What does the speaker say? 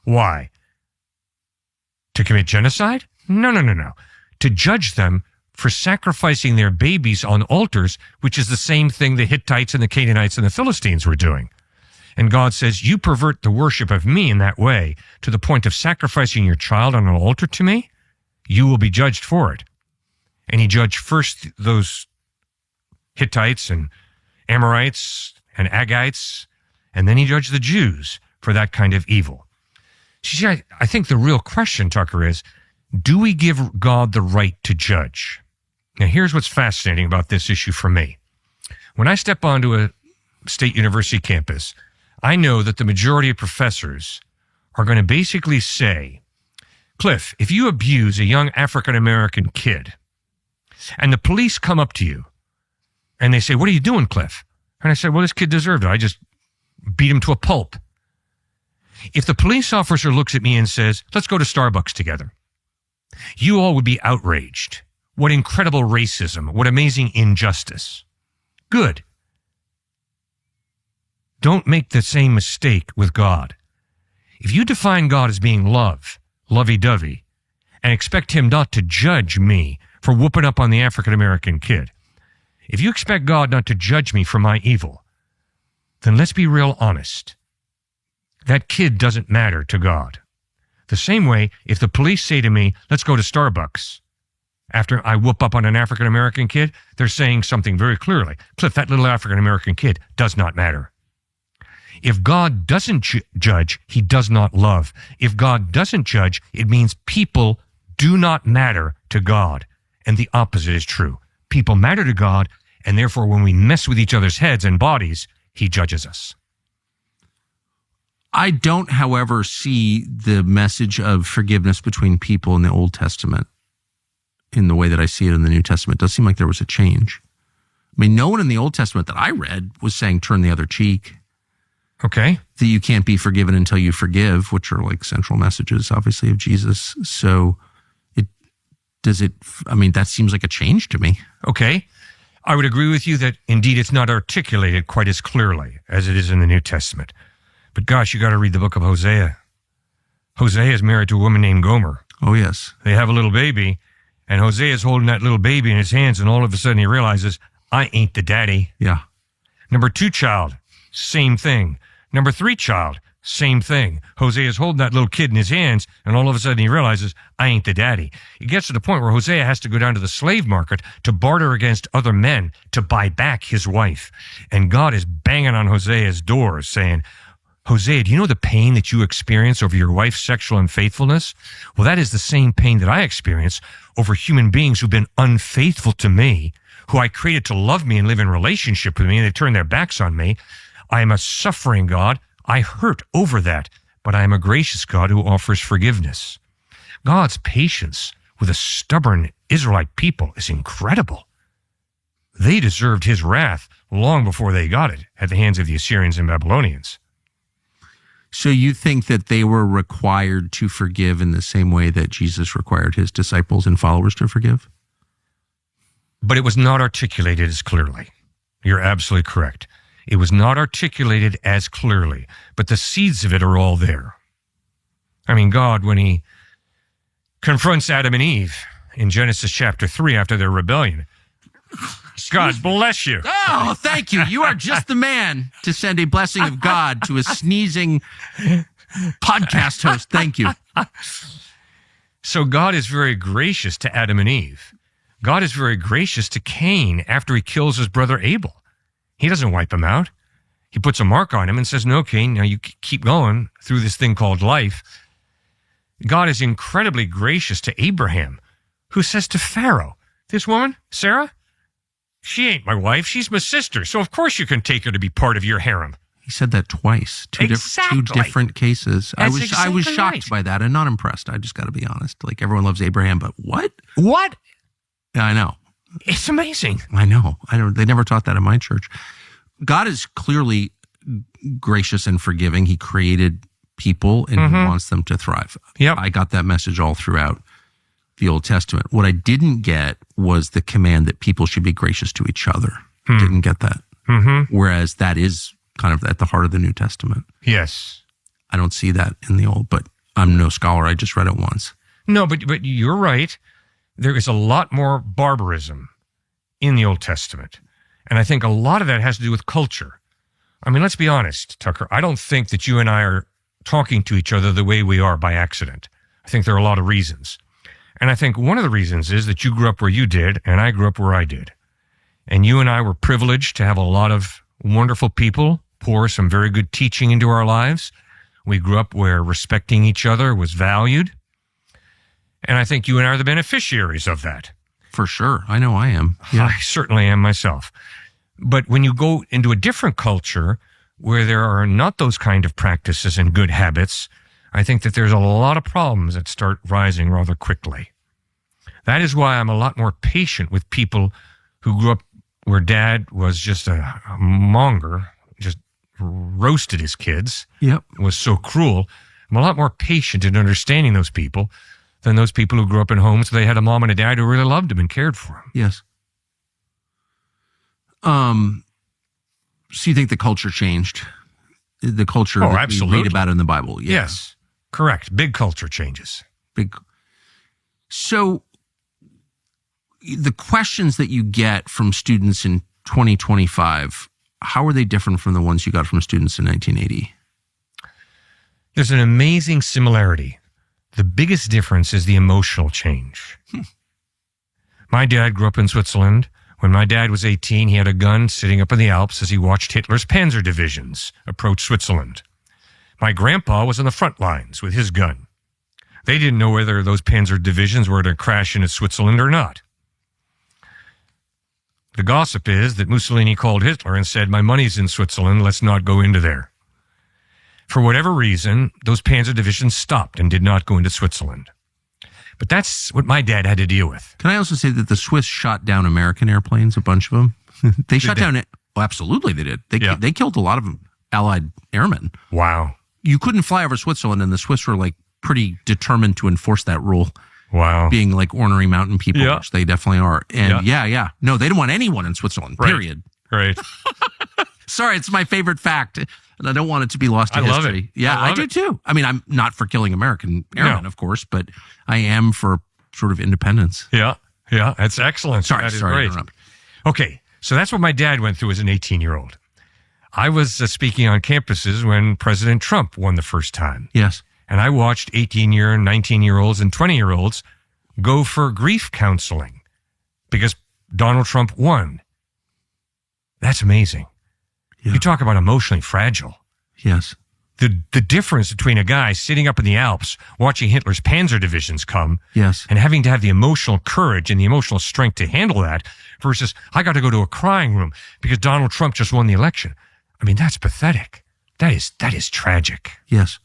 Why? To commit genocide? No. To judge them for sacrificing their babies on altars, which is the same thing the Hittites and the Canaanites and the Philistines were doing. And God says, you pervert the worship of me in that way to the point of sacrificing your child on an altar to me, you will be judged for it. And he judged first those Hittites and Amorites and Aggites, and then he judged the Jews for that kind of evil. See, I think the real question, Tucker, is, do we give God the right to judge? Now, here's what's fascinating about this issue for me. When I step onto a state university campus, I know that the majority of professors are going to basically say, Cliffe, if you abuse a young African-American kid and the police come up to you and they say, what are you doing, Cliffe? And I said, well, this kid deserved it. I just beat him to a pulp. If the police officer looks at me and says, let's go to Starbucks together, you all would be outraged. What incredible racism. What amazing injustice. Good. Don't make the same mistake with God. If you define God as being love, lovey-dovey, and expect him not to judge me for whooping up on the African-American kid, if you expect God not to judge me for my evil, then let's be real honest. That kid doesn't matter to God. The same way, if the police say to me, let's go to Starbucks, after I whoop up on an African-American kid, they're saying something very clearly. Cliffe, that little African-American kid does not matter. If God doesn't judge, he does not love. If God doesn't judge, it means people do not matter to God. And the opposite is true. People matter to God, and therefore when we mess with each other's heads and bodies, he judges us. I don't, however, see the message of forgiveness between people in the Old Testament in the way that I see it in the New Testament. It does seem like there was a change. I mean, no one in the Old Testament that I read was saying turn the other cheek. Okay. That you can't be forgiven until you forgive, which are like central messages, obviously, of Jesus. So that seems like a change to me. Okay. I would agree with you that indeed it's not articulated quite as clearly as it is in the New Testament. But gosh, you got to read the book of Hosea. Hosea is married to a woman named Gomer. Oh, yes. They have a little baby, and Hosea is holding that little baby in his hands, and all of a sudden he realizes, I ain't the daddy. Yeah. Number 2 child, same thing. Number 3 child, same thing. Hosea is holding that little kid in his hands, and all of a sudden he realizes, I ain't the daddy. It gets to the point where Hosea has to go down to the slave market to barter against other men to buy back his wife. And God is banging on Hosea's doors saying, Hosea, do you know the pain that you experience over your wife's sexual unfaithfulness? Well, that is the same pain that I experience over human beings who've been unfaithful to me, who I created to love me and live in relationship with me, and they turn their backs on me. I am a suffering God. I hurt over that, but I am a gracious God who offers forgiveness. God's patience with a stubborn Israelite people is incredible. They deserved his wrath long before they got it at the hands of the Assyrians and Babylonians. So you think that they were required to forgive in the same way that Jesus required his disciples and followers to forgive? But it was not articulated as clearly. You're absolutely correct. It was not articulated as clearly, but the seeds of it are all there. I mean, God, when he confronts Adam and Eve in Genesis chapter 3 after their rebellion, God bless you. Oh, thank you. You are just the man to send a blessing of God to a sneezing podcast host. Thank you. So God is very gracious to Adam and Eve. God is very gracious to Cain after he kills his brother Abel. He doesn't wipe him out. He puts a mark on him and says, no, Cain, now you keep going through this thing called life. God is incredibly gracious to Abraham, who says to Pharaoh, this woman, Sarah, she ain't my wife, she's my sister, so of course you can take her to be part of your harem. He said that twice, two different cases. I was shocked by that and not impressed. I just got to be honest. Like, everyone loves Abraham, but what? What? Yeah, I know. It's amazing. I know. They never taught that in my church. God is clearly gracious and forgiving. He created people and he wants them to thrive. Yep. I got that message all throughout the Old Testament. What I didn't get was the command that people should be gracious to each other. Didn't get that. Whereas that is kind of at the heart of the New Testament. Yes. I don't see that in the Old, but I'm no scholar. I just read it once. No, but you're right. There is a lot more barbarism in the Old Testament. And I think a lot of that has to do with culture. I mean, let's be honest, Tucker. I don't think that you and I are talking to each other the way we are by accident. I think there are a lot of reasons. And I think one of the reasons is that you grew up where you did, and I grew up where I did. And you and I were privileged to have a lot of wonderful people pour some very good teaching into our lives. We grew up where respecting each other was valued. And I think you and I are the beneficiaries of that. For sure. I know I am. Yeah. I certainly am myself. But when you go into a different culture where there are not those kind of practices and good habits, I think that there's a lot of problems that start rising rather quickly. That is why I'm a lot more patient with people who grew up where dad was just a monger, just roasted his kids, Yep. was so cruel. I'm a lot more patient in understanding those people than those people who grew up in homes where they had a mom and a dad who really loved them and cared for them. Yes. So you think the culture changed? The culture that absolutely. we read about in the Bible? Yeah. Yes, correct. Big culture changes. Big. So the questions that you get from students in 2025, how are they different from the ones you got from students in 1980? There's an amazing similarity. The biggest difference is the emotional change. My dad grew up in Switzerland. When my dad was 18, he had a gun sitting up in the Alps as he watched Hitler's panzer divisions approach Switzerland. My grandpa was on the front lines with his gun. They didn't know whether those panzer divisions were to crash into Switzerland or not. The gossip is that Mussolini called Hitler and said, "My money's in Switzerland, let's not go into there." For whatever reason, those panzer divisions stopped and did not go into Switzerland. But that's what my dad had to deal with. Can I also say that the Swiss shot down American airplanes, a bunch of them? They shot down it. Well, absolutely they did. They killed a lot of Allied airmen. Wow. You couldn't fly over Switzerland, and the Swiss were like pretty determined to enforce that rule. Wow. Being like ornery mountain people, Yeah. which they definitely are. And yeah. No, they didn't want anyone in Switzerland, Right. period. Right. Sorry, it's my favorite fact, and I don't want it to be lost to I love history. it. Yeah, I I love do it. too. I mean, I'm not for killing American airmen, No. of course, but I am for sort of independence. Yeah. That's excellent. Sorry That is to great. interrupt. Okay. So that's what my dad went through as an 18-year-old. I was speaking on campuses when President Trump won the first time. Yes. And I watched 18-year, 19-year-olds, and 20-year-olds go for grief counseling because Donald Trump won. That's amazing. Yeah. You talk about emotionally fragile. Yes. The difference between a guy sitting up in the Alps watching Hitler's panzer divisions come Yes. and having to have the emotional courage and the emotional strength to handle that versus I got to go to a crying room because Donald Trump just won the election. I mean, that's pathetic. That is tragic. Yes.